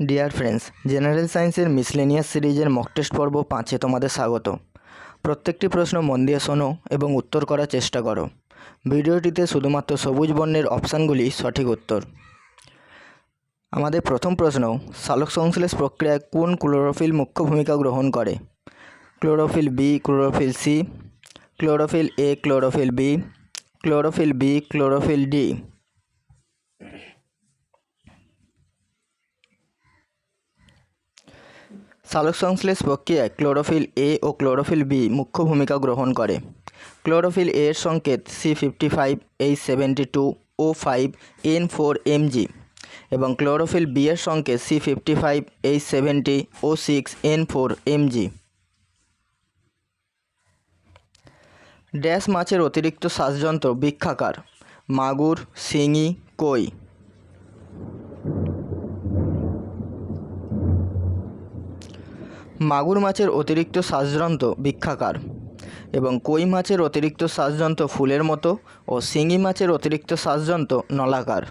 Dear friends, general সায়েন্সের miscellaneous সিরিজের mock test পর্ব 5-এ তোমাদের স্বাগত। প্রত্যেকটি প্রশ্ন মন দিয়ে শোনো এবং উত্তর করার চেষ্টা করো। ভিডিওটিতে শুধুমাত্র সবুজ বর্ণের অপশানগুলি সঠিক উত্তর। আমাদের প্রথম প্রশ্ন, সালোকসংশ্লেষ প্রক্রিয়ায় কোন ক্লোরোফিল মুখ্য ভূমিকা গ্রহণ করে? Chlorophyll B, chlorophyll C, chlorophyll A, chlorophyll B, chlorophyll B, chlorophyll D. সালোকসংশ্লেষ প্রক্রিয়ায় ক্লোরোফিল এ ও ক্লোরোফিল বি মুখ্য ভূমিকা গ্রহণ করে। ক্লোরোফিল এর সংকেত C55H72O5N4Mg এবং ক্লোরোফিল বি এর সংকেত C55H70O6N4Mg। ড্যাশ মাছের অতিরিক্ত শ্বাসযন্ত্র বৃক্ষাকার? মাগুর, শিঙি, কই। মাগুর মাছের অতিরিক্ত শ্বাসযন্ত্র বৃক্ষাকার এবং কই মাছের অতিরিক্ত শ্বাসযন্ত্র ফুলের মতো ও শিঙি মাছের অতিরিক্ত শ্বাসযন্ত্র নলাকার।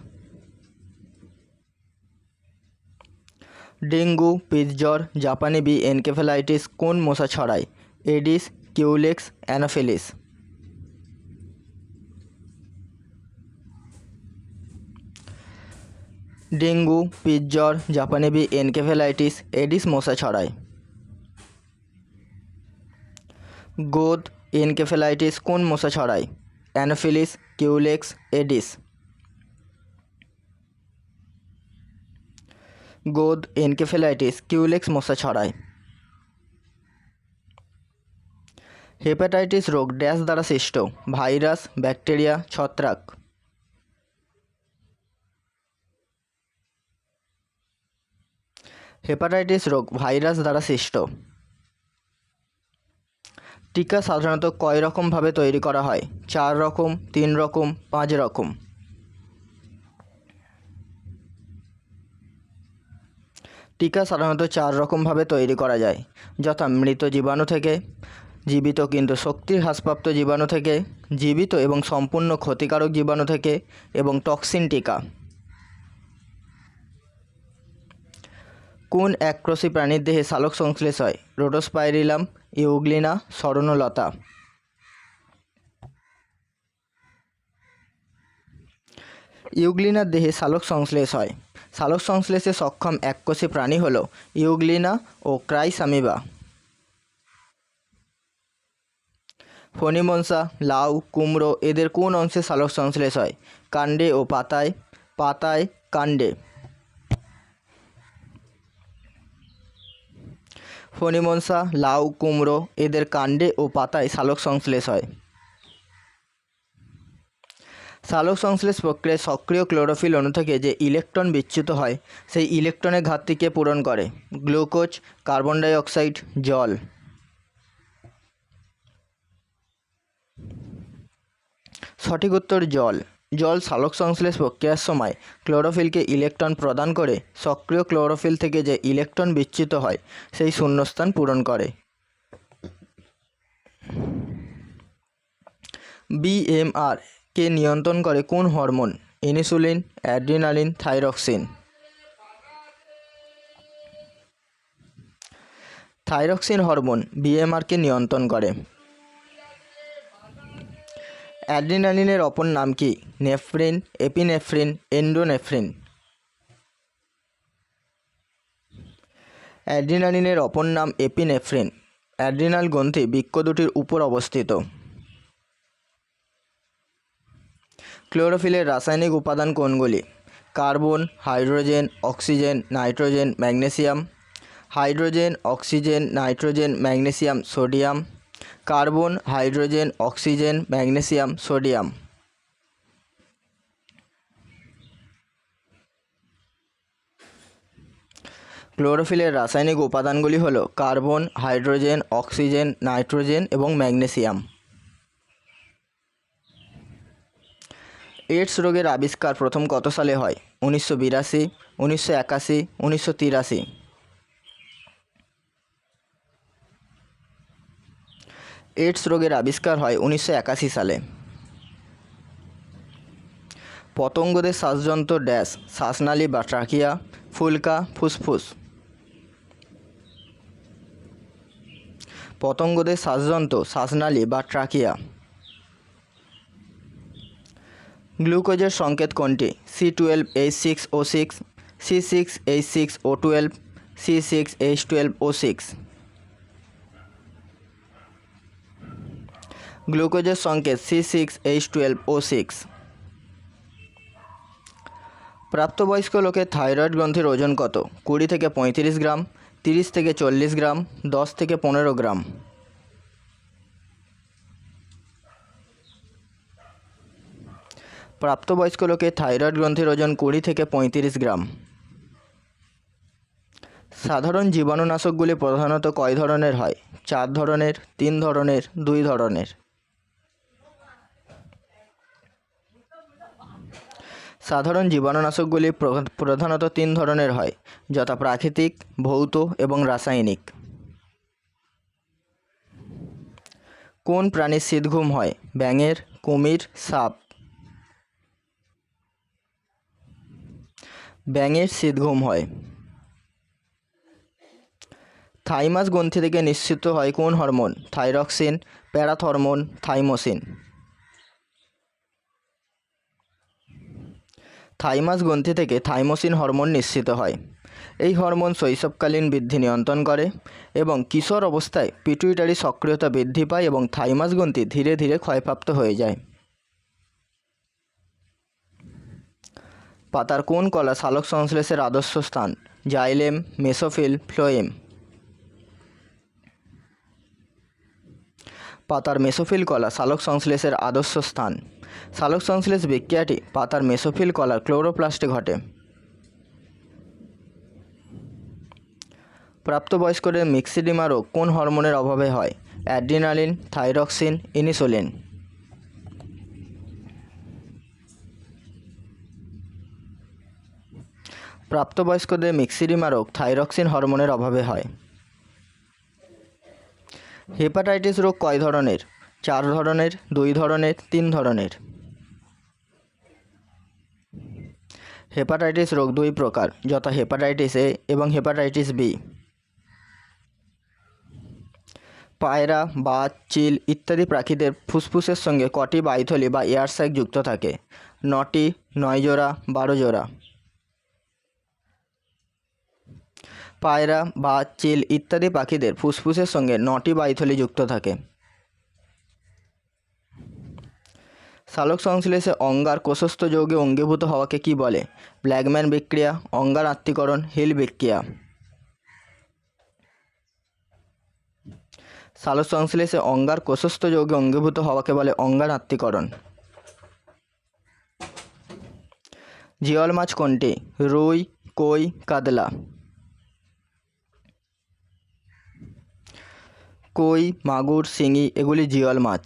ডেঙ্গু, পিতজ্বর, জাপানি বি এনকেফেলাইটিস কোন মশা ছড়ায়? Aedes, Culex, Anopheles. ডেঙ্গু, পিতজ্বর, জাপানি বি এনকেফেলাইটিস এডিস মশা ছড়ায়। গোদ, এনকেফেলাইটিস কোন মশা ছড়ায়? Anopheles, Culex, Aedes. গোদ, এনকেফেলাইটিস কিউলেক্স মশা ছড়ায়। হেপাটাইটিস রোগ ড্যাশ দ্বারা সৃষ্ট? ভাইরাস, ব্যাকটেরিয়া, ছত্রাক। হেপাটাইটিস রোগ ভাইরাস দ্বারা সৃষ্ট। টিকা সাধারণত কয় রকমভাবে তৈরি করা হয়? 4 রকম, 3 রকম, 5 রকম। টিকা সাধারণত 4 রকমভাবে তৈরি করা যায়, যথা মৃত জীবাণু থেকে, জীবিত কিন্তু শক্তি হ্রাসপ্রাপ্ত জীবাণু থেকে, জীবিত এবং সম্পূর্ণ ক্ষতিকারক জীবাণু থেকে এবং টক্সিন টিকা। কোন এককোষী প্রাণীর দেহে সালোক সংশ্লেষ হয়? রোডোস্পাইরিলাম, ইউগ্লিনা, স্বর্ণলতা। ইউগ্লিনার দেহে সালোক সংশ্লেষ হয়। সালোক সংশ্লেষে সক্ষম এককোষী প্রাণী হল ইউগ্লিনা ও ক্রাইসামিবা। ফণিমনসা, লাউ, কুমড়ো এদের কোন অংশে সালোক সংশ্লেষ হয়? কাণ্ডে ও পাতায়, পাতায়, কাণ্ডে। ফণিমনসা, লাউ, কুমড়ো এদের কাণ্ডে ও পাতায় সালোক সংশ্লেষ হয়। সালোক সংশ্লেষ প্রক্রিয়ায় সক্রিয় ক্লোরোফিল অণু থেকে যে ইলেকট্রন বিচ্যুত হয় সেই ইলেকট্রনের ঘাটতিকে পূরণ করে? গ্লুকোজ, কার্বন ডাই অক্সাইড, জল। সঠিক উত্তর জল। জল সালোক সংশ্লেষ প্রক্রিয়ার সময় ক্লোরোফিলকে ইলেকট্রন প্রদান করে সক্রিয় ক্লোরোফিল থেকে যে ইলেকট্রন বিচ্যুত হয় সেই শূন্যস্থান পূরণ করে। বিএমআর কে নিয়ন্ত্রণ করে কোন hormone? Insulin, adrenaline, thyroxine. Thyroxine hormone বিএমআরকে নিয়ন্ত্রণ করে। অ্যাড্রিনালিনের অপর নাম কি? নেফ্রিন, এপিনেফ্রিন, এন্ডোনেফ্রিন। অ্যাড্রিনালিনের অপর নাম এপিনেফ্রিন। অ্যাড্রিনাল গ্রন্থি বৃক্ক দুটির উপর অবস্থিত। ক্লোরোফিলের রাসায়নিক উপাদান কোনগুলি? Carbon, hydrogen, oxygen, nitrogen, magnesium. Hydrogen, oxygen, nitrogen, magnesium, sodium. Carbon, hydrogen, oxygen, magnesium, sodium. ক্লোরোফিলের রাসায়নিক উপাদানগুলি হল কার্বন, হাইড্রোজেন, অক্সিজেন, নাইট্রোজেন এবং ম্যাগনেসিয়াম। এইডস রোগের আবিষ্কার প্রথম কত সালে হয়? 1982, 1981, 1983। এইডস রোগের আবিষ্কার হয় 1981 সালে। পতঙ্গদের শ্বাসযন্ত্র ড্যাশ? শ্বাসনালী বা ট্রাকিয়া, ফুলকা, ফুসফুস। পতঙ্গদের শ্বাসযন্ত্র শ্বাসনালী বা ট্রাকিয়া। গ্লুকোজের সংকেত কোনটি? C12H6O6, C6H6O12, C6H12O6। গ্লুকোজের সংকেত C6H12O6। প্রাপ্তবয়স্ক লোকের থাইরয়েড গ্রন্থির ওজন কত? 20 থেকে 35 গ্রাম, 30 থেকে 40 গ্রাম, 10 থেকে 15 গ্রাম। প্রাপ্তবয়স্ক লোকের থাইরয়েড গ্রন্থির ওজন 20 থেকে 35 গ্রাম। সাধারণ জীবাণুনাশকগুলি প্রধানত কয় ধরনের হয়? 4 ধরনের, 3 ধরনের, 2 ধরনের। সাধারণ জীবাণুনাশকগুলি প্রধানত 3 ধরনের হয়, যথা প্রাকৃতিক, ভৌত এবং রাসায়নিক। কোন প্রাণীর শীতঘুম হয়? ব্যাঙের, কুমির, সাপ। ব্যাঙের শীতঘুম হয়। থাইমাস গ্রন্থি থেকে নিঃসৃত হয় কোন hormone? Thyroxine, parathormone, thymosin. Thymus গ্রন্থি থেকে থাইমোসিন হরমোন নিঃসৃত হয়। এই হরমোন শৈশবকালীন বৃদ্ধি নিয়ন্ত্রণ করে এবং কিশোর অবস্থায় পিটুইটারি সক্রিয়তা বৃদ্ধি পায় এবং থাইমাস গ্রন্থি ধীরে ধীরে ক্ষয়প্রাপ্ত হয়ে যায়। পাতার কোন কলা সালোক সংশ্লেষের আদর্শ স্থান? Xylem, mesophyll, phloem. পাতার মেসোফিল কলা সালোক সংশ্লেষের আদর্শ স্থান। সালোক সংশ্লেষ বিক্রিয়াটি পাতার মেসোফিল কলার ক্লোরোপ্লাস্টে ঘটে। প্রাপ্তবয়স্কদের মিক্সিডিমা রোগ কোন হরমোনের অভাবে হয়? Adrenaline, thyroxine, insulin. প্রাপ্তবয়স্কদের মিক্সিডিমা রোগ থাইরক্সিন হরমোনের অভাবে হয়। হেপাটাইটিস রোগ কয় ধরনের? 4 ধরনের, 2 ধরনের, 3 ধরনের। হেপাটাইটিস রোগ 2 প্রকার, যথা হেপাটাইটিস এ এবং হেপাটাইটিস বি। পায়রা, বাজ, চিল ইত্যাদি পাখিদের ফুসফুসের সঙ্গে কটি বায়ুথলি বা এয়ার স্যাক যুক্ত থাকে? 9টি, 9 জোড়া, 12 জোড়া। পায়রা, বাজ, চিল ইত্যাদি পাখিদের ফুসফুসের সঙ্গে 9টি বায়ুথলি যুক্ত থাকে। সালোক সংশ্লেষে অঙ্গার কোষস্থ যৌগে অঙ্গীভূত হওয়াকে কি বলে? ব্ল্যাকম্যান বিক্রিয়া, অঙ্গার আত্তীকরণ, হিল বিক্রিয়া। সালোক সংশ্লেষে অঙ্গার কোষস্থ যৌগে অঙ্গীভূত হওয়াকে বলে অঙ্গার আত্তীকরণ। জিওল মাছ কোনটি? রুই, কই, কাতলা। কই, মাগুর, শিঙি এগুলি জিওল মাছ।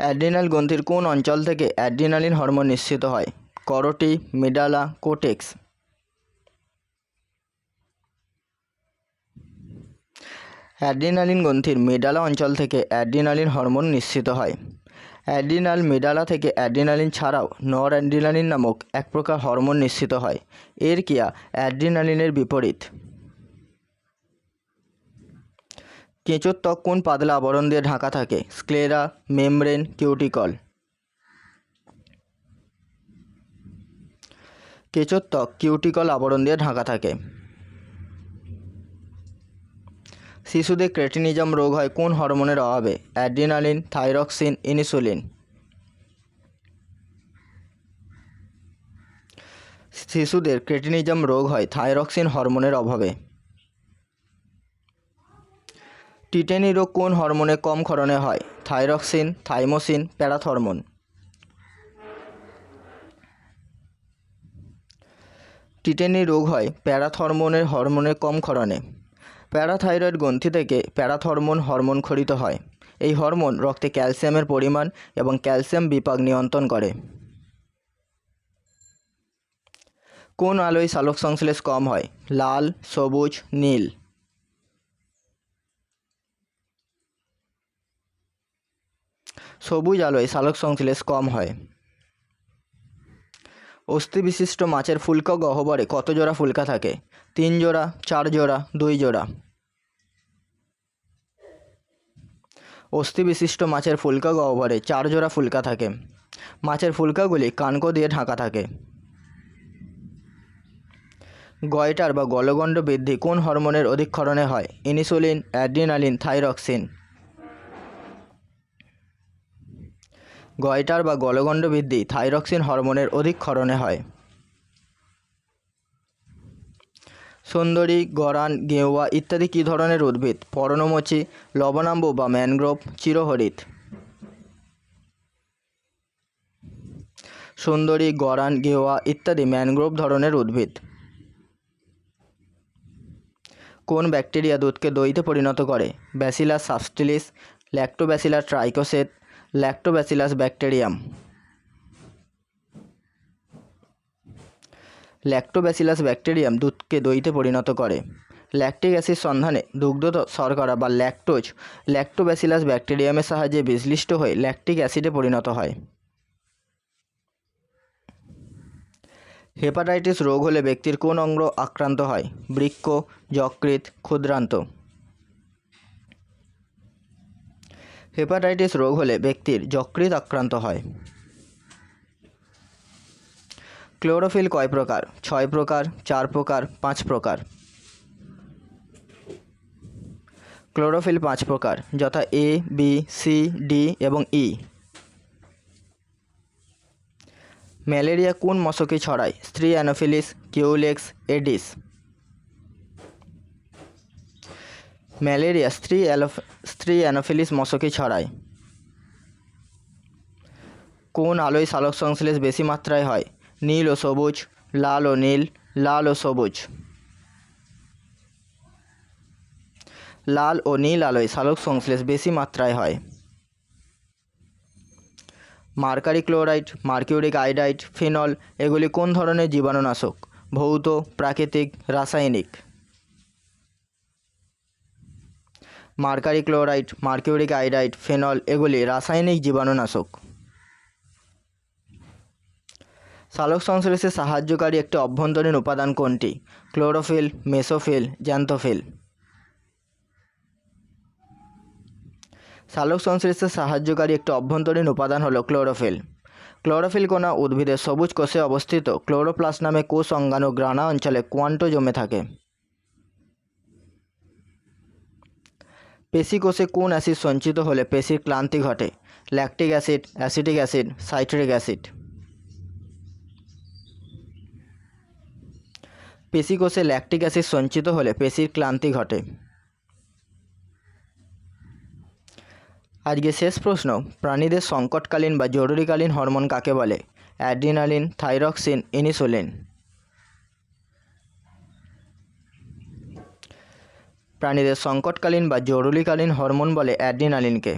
অ্যাড্রিনাল গ্রন্থির কোন অঞ্চল থেকে অ্যাড্রিনালিন হরমোন নিঃসৃত হয়? করোটি, মিডালা, কোটেক্স। অ্যাড্রিনালিন গ্রন্থির মিডালা অঞ্চল থেকে অ্যাড্রিনালিন হরমোন নিঃসৃত হয়। অ্যাড্রিনাল মিডালা থেকে অ্যাড্রিনালিন ছাড়াও নর অ্যাড্রিনালিন নামক এক প্রকার হরমোন নিঃসৃত হয়। এর ক্রিয়া অ্যাড্রিনালিনের বিপরীত। কেঁচোর ত্বক কোন পাতলা আবরণ দিয়ে ঢাকা থাকে? Sclera, membrane, cuticle. কেঁচোর ত্বক কিউটিকল আবরণ দিয়ে ঢাকা থাকে। শিশুদের ক্রেটিনিজম রোগ হয় কোন হরমোনের অভাবে? Adrenaline, thyroxine, insulin. শিশুদের ক্রেটিনিজম রোগ হয় থাইরক্সিন হরমোনের অভাবে। টিটেনি রোগ কোন হরমোনে কম ক্ষরণে হয়? Thyroxine, thymosin, parathormone. টিটেনি রোগ হয় প্যারাথরমোনের হরমোনের কম ক্ষরণে। প্যারাথাইরয়েড গ্রন্থি থেকে প্যারাথরমোন হরমোন ক্ষরিত হয়। এই হরমোন রক্তে ক্যালসিয়ামের পরিমাণ এবং ক্যালসিয়াম বিপাক নিয়ন্ত্রণ করে। কোন আলোয় সালোক সংশ্লেষ কম হয়? লাল, সবুজ, নীল। সবুজ আলোয় সালোক সংশ্লেষ কম হয়। অস্থি বিশিষ্ট মাছের ফুলকা গহ্বরে কত জোড়া ফুলকা থাকে? 3 জোড়া, 4 জোড়া, 2 জোড়া। অস্থি বিশিষ্ট মাছের ফুলকা গহ্বরে 4 জোড়া ফুলকা থাকে। মাছের ফুলকাগুলি কানকো দিয়ে ঢাকা থাকে। গয়টার বা গলগণ্ড বৃদ্ধি কোন হরমোনের অধিক্ষরণে হয়? Insulin, adrenaline, thyroxine. গয়টার বা গলগণ্ড বৃদ্ধি থাইরক্সিন হরমোনের অধিক্ষরণে হয়। সুন্দরী, গরান, গেওয়া ইত্যাদি কী ধরনের উদ্ভিদ? পর্ণমোচী, লবণাম্ব বা ম্যানগ্রোভ, চিরহরিৎ। সুন্দরী, গরান, গেওয়া ইত্যাদি ম্যানগ্রোভ ধরনের উদ্ভিদ। কোন ব্যাকটেরিয়া দুধকে দইতে পরিণত করে? ব্যাসিলাস সাবটিলিস, ল্যাক্টোব্যাসিলাস ট্রাইকোসেট, ল্যাক্টোব্যাসিলাস ব্যাকটেরিয়াম। ল্যাক্টোব্যাসিলাস ব্যাকটেরিয়াম দুধকে দইতে পরিণত করে। ল্যাকটিক অ্যাসিড সন্ধানে দুগ্ধ শর্করা বা ল্যাকটোজ ল্যাক্টোব্যাসিলাস ব্যাকটেরিয়ামের সাহায্যে বিশ্লিষ্ট হয়ে ল্যাকটিক অ্যাসিডে পরিণত হয়। হেপাটাইটিস রোগ হলে ব্যক্তির কোন অঙ্গ আক্রান্ত হয়? বৃক্ক, যকৃৎ, ক্ষুদ্রান্ত। হেপাটাইটিস রোগ হলে ব্যক্তির যকৃৎ আক্রান্ত হয়। ক্লোরোফিল কয় প্রকার? 6 প্রকার, 4 প্রকার, 5 প্রকার। ক্লোরোফিল 5 প্রকার, যথা A, B, C, D এবং E। ম্যালেরিয়া কোন মশকে ছড়ায়? স্ত্রী অ্যানোফিলিস, কিউলেক্স, এডিস। ম্যালেরিয়া স্ত্রী অ্যানোফিলিস মশকে ছড়ায়। কোন আলোয় সালোক সংশ্লেষ বেশি মাত্রায় হয়? নীল ও সবুজ, লাল ও নীল, লাল ও সবুজ। লাল ও নীল আলোয় সালোক সংশ্লেষ বেশি মাত্রায় হয়। Mercury chloride, mercuric iodide, phenol এগুলি কোন ধরনের জীবাণুনাশক? ভৌত, প্রাকৃতিক, রাসায়নিক। Mercury chloride, mercuric iodide, phenol এগুলি রাসায়নিক জীবাণুনাশক। সালোক সংশ্লেষে সাহায্যকারী একটি অভ্যন্তরীণ উপাদান কোনটি? Chlorophyll, mesophyll, xanthophyll. সালোক সংশ্লেষে সাহায্যকারী একটি অভ্যন্তরীণ উপাদান হলো ক্লোরোফিল। ক্লোরোফিল কণা উদ্ভিদের সবুজ কোষে অবস্থিত ক্লোরোপ্লাস্ট নামে কোষ অঙ্গাণু গ্রানা অঞ্চলে কোয়ান্টো জমে থাকে। পেশি কোষে কোন অ্যাসিড সঞ্চিত হলে পেশির ক্লান্তি ঘটে? Lactic acid, acetic acid, citric acid. পেশি কোষে ল্যাকটিক অ্যাসিড সঞ্চিত হলে পেশির ক্লান্তি ঘটে। আজকে শেষ প্রশ্ন, প্রাণীদের সংকটকালীন বা জরুরিকালীন হরমোন কাকে বলে? Adrenaline, thyroxine, insulin. প্রাণীদের সংকটকালীন বা জরুরিকালীন হরমোন বলে অ্যাড্রিনালিনকে।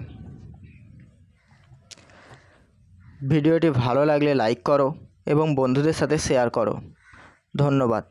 ভিডিওটি ভালো লাগলে লাইক করো এবং বন্ধুদের সাথে শেয়ার করো। ধন্যবাদ।